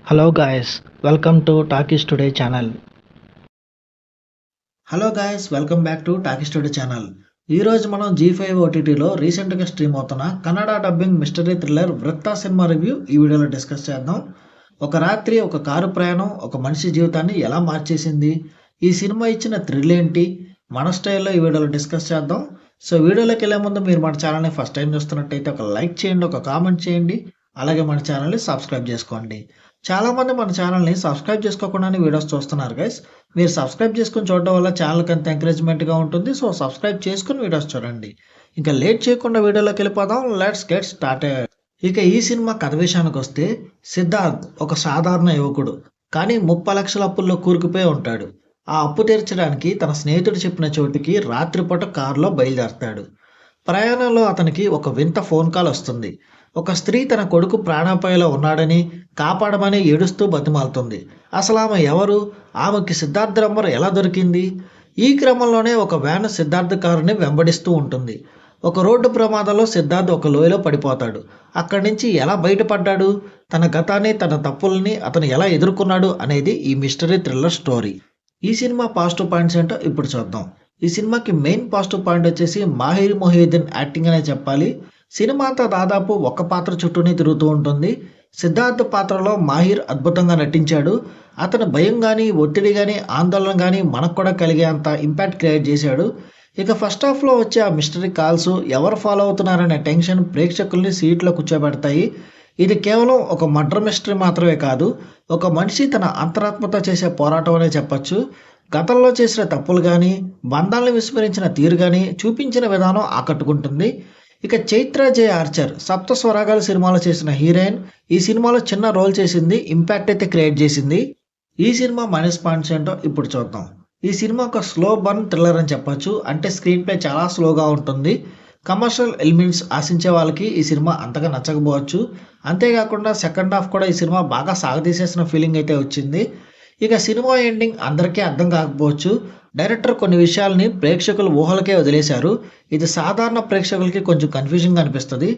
Hello guys, welcome to Talkies Today channel. Hello guys welcome back to talkie studio channel. ఈరోజు మనం G5 ఓటీటీలో రీసెంట్గా stream అవుతున్న Kannada dubbing mystery thriller Vritta cinema review ఈ వీడియోలో discuss చేద్దాం. ఒక రాత్రి ఒక కారు ప్రయాణం ఒక మనిషి జీవితాన్ని ఎలా మార్చేసింది, ఈ సినిమా ఇచ్చిన థ్రిల్ ఏంటి, మన స్టైల్లో ఈ వీడియోలో డిస్కస్ చేద్దాం. సో వీడియోలోకి వెళ్ళే ముందు మీరు మన ఛానల్ని ఫస్ట్ టైం చూస్తున్నట్టయితే ఒక లైక్ చేయండి, ఒక కామెంట్ చేయండి, అలాగే మన ఛానల్ని సబ్స్క్రైబ్ చేసుకోండి. చాలామంది మన ఛానల్ని సబ్స్క్రైబ్ చేసుకోకుండానే వీడియోస్ చూస్తున్నారు గైస్. మీరు సబ్స్క్రైబ్ చేసుకుని చూడడం వల్ల ఛానల్కి అంత ఎంకరేజ్మెంట్గా ఉంటుంది. సో సబ్స్క్రైబ్ చేసుకుని వీడియోస్ చూడండి. ఇంకా లేట్ చేయకుండా వీడియోలోకి వెళ్ళిపోదాం. Let's get started. ఇక ఈ సినిమా కథ విషయానికి వస్తే, సిద్ధార్థ్ ఒక సాధారణ యువకుడు, కానీ 30 లక్షల అప్పుల్లో కూరుకుపోయి ఉంటాడు. ఆ అప్పు తీర్చడానికి తన స్నేహితుడు చెప్పిన చోటికి రాత్రిపూట కారులో బయలుదేరతాడు. ప్రయాణంలో అతనికి ఒక వింత ఫోన్ కాల్ వస్తుంది. ఒక స్త్రీ తన కొడుకు ప్రాణాపాయలో ఉన్నాడని కాపాడమని ఏడుస్తూ బతిమాలుతుంది. అసలు ఆమె ఎవరు, ఆమెకి సిద్ధార్థ నంబర్ ఎలా దొరికింది? ఈ క్రమంలోనే ఒక వ్యాన్ సిద్ధార్థ కారుని వెంబడిస్తూ ఉంటుంది. ఒక రోడ్డు ప్రమాదంలో సిద్ధార్థ్ ఒక లోయలో పడిపోతాడు. అక్కడి నుంచి ఎలా బయటపడ్డాడు, తన గతాన్ని తన తప్పుల్ని అతను ఎలా ఎదుర్కొన్నాడు అనేది ఈ మిస్టరీ థ్రిల్లర్ స్టోరీ. ఈ సినిమా పాజిటివ్ పాయింట్స్ ఏంటో ఇప్పుడు చూద్దాం. ఈ సినిమాకి మెయిన్ పాజిటివ్ పాయింట్ వచ్చేసి మాహిర్ మొహియుద్దీన్ యాక్టింగ్ అనే చెప్పాలి. సినిమా అంతా దాదాపు ఒక్క పాత్ర చుట్టూనే తిరుగుతూ ఉంటుంది. సిద్ధార్థ్ పాత్రలో మాహిర్ అద్భుతంగా నటించాడు. అతను భయం కానీ, ఒత్తిడి కానీ, ఆందోళన కానీ మనకు కూడా కలిగేంత ఇంపాక్ట్ క్రియేట్ చేశాడు. ఇక ఫస్ట్ హాఫ్లో వచ్చే ఆ మిస్టరీ కాల్స్, ఎవరు ఫాలో అవుతున్నారనే టెన్షన్ ప్రేక్షకుల్ని సీట్లో కూర్చోబెడతాయి. ఇది కేవలం ఒక మర్డర్ మిస్టరీ మాత్రమే కాదు, ఒక మనిషి తన అంతరాత్మతో చేసే పోరాటం అనే చెప్పచ్చు. గతంలో చేసిన తప్పులు కానీ, బంధాలను విస్మరించిన తీరు కానీ చూపించిన విధానం ఆకట్టుకుంటుంది. ఇక చైత్ర జే ఆర్చర్ సప్త స్వరాగాల సినిమాలో చేసిన హీరోయిన్ ఈ సినిమాలో చిన్న రోల్ చేసింది, ఇంపాక్ట్ అయితే క్రియేట్ చేసింది. ఈ సినిమా మైనస్ పాయింట్స్ ఏంటో ఇప్పుడు చూద్దాం. ఈ సినిమా ఒక స్లో బర్న్ థ్రిల్లర్ అని చెప్పొచ్చు. అంటే స్క్రీన్ ప్లే చాలా స్లోగా ఉంటుంది. కమర్షియల్ ఎలిమెంట్స్ ఆశించే వాళ్ళకి ఈ సినిమా అంతగా నచ్చకపోవచ్చు. అంతేకాకుండా సెకండ్ హాఫ్ కూడా ఈ సినిమా బాగా సాగదీసేసిన ఫీలింగ్ అయితే వచ్చింది. ఇక సినిమా ఎండింగ్ అందరికీ అర్థం కాకపోవచ్చు. డైరెక్టర్ కొన్ని విషయాల్ని ప్రేక్షకుల ఊహలకే వదిలేశారు. ఇది సాధారణ ప్రేక్షకులకి కొంచెం కన్ఫ్యూజింగ్ అనిపిస్తుంది.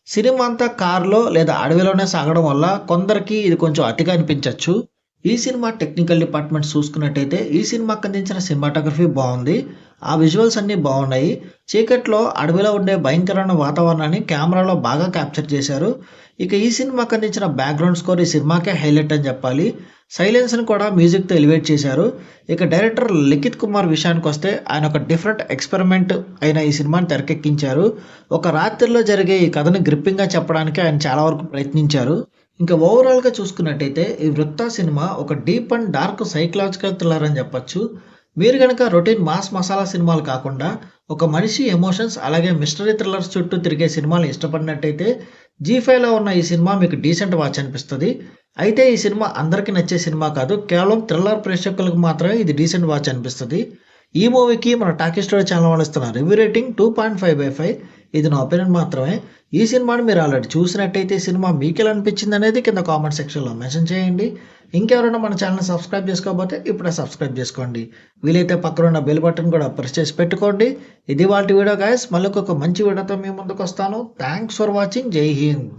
సినిమా అంతా కారులో లేదా అడవిలోనే సాగడం వల్ల కొందరికి ఇది కొంచెం అతిగా అనిపించవచ్చు. ఈ సినిమా టెక్నికల్ డిపార్ట్మెంట్ చూసుకున్నట్టయితే ఈ సినిమాకి అందించిన సినిమాటోగ్రఫీ బాగుంది. ఆ విజువల్స్ అన్నీ బాగున్నాయి. చీకట్లో అడవిలో ఉండే భయంకరమైన వాతావరణాన్ని కెమెరాలో బాగా క్యాప్చర్ చేశారు. ఇక ఈ సినిమాకి అందించిన బ్యాక్గ్రౌండ్ స్కోర్ ఈ సినిమాకే హైలైట్ అని చెప్పాలి. సైలెన్స్ని కూడా మ్యూజిక్తో ఎలివేట్ చేశారు. ఇక డైరెక్టర్ లిఖిత్ కుమార్ విషయానికి వస్తే, ఆయన ఒక డిఫరెంట్ ఎక్స్పెరిమెంట్ అయిన ఈ సినిమాని తెరకెక్కించారు. ఒక రాత్రిలో జరిగే ఈ కథని గ్రిప్పింగ్గా చెప్పడానికి ఆయన చాలా వరకు ప్రయత్నించారు. ఇంకా ఓవరాల్గా చూసుకున్నట్టయితే ఈ వృత్త సినిమా ఒక deep and dark psychological thriller అని చెప్పొచ్చు. మీరు కనుక రొటీన్ మాస్ మసాలా సినిమాలు కాకుండా ఒక మనిషి ఎమోషన్స్ అలాగే మిస్టరీ థ్రిల్లర్స్ చుట్టూ తిరిగే సినిమాలు ఇష్టపడినట్టయితే G5లో ఉన్న ఈ సినిమా మీకు డీసెంట్ వాచ్ అనిపిస్తుంది. అయితే ఈ సినిమా అందరికీ నచ్చే సినిమా కాదు, కేవలం థ్రిల్లర్ ప్రేక్షకులకు మాత్రమే ఇది డీసెంట్ వాచ్ అనిపిస్తుంది. ఈ మూవీకి మన టాకీ స్టోరీ ఛానల్ వాళ్ళు ఇస్తున్న రివ్యూ రేటింగ్ 2.5/5. ఇది నా ఒపీనియన్ మాత్రమే. ఈ సినిమాని మీరు ఆల్రెడీ చూసినట్టయితే ఈ సినిమా మీకు ఎలా అనిపించింది అనేది కింద కామెంట్ సెక్షన్లో మెన్షన్ చేయండి. ఇంకెవరైనా మన ఛానల్ని సబ్స్క్రైబ్ చేసుకోకపోతే ఇప్పుడే సబ్స్క్రైబ్ చేసుకోండి. వీలైతే పక్కన ఉన్న బెల్ బటన్ కూడా ప్రెస్ చేసి పెట్టుకోండి. ఇది వాళ్ళ వీడియో గాయస్. మళ్ళీ ఒక మంచి వీడియోతో మీ ముందుకు వస్తాను. Thanks for watching. జై హింద్.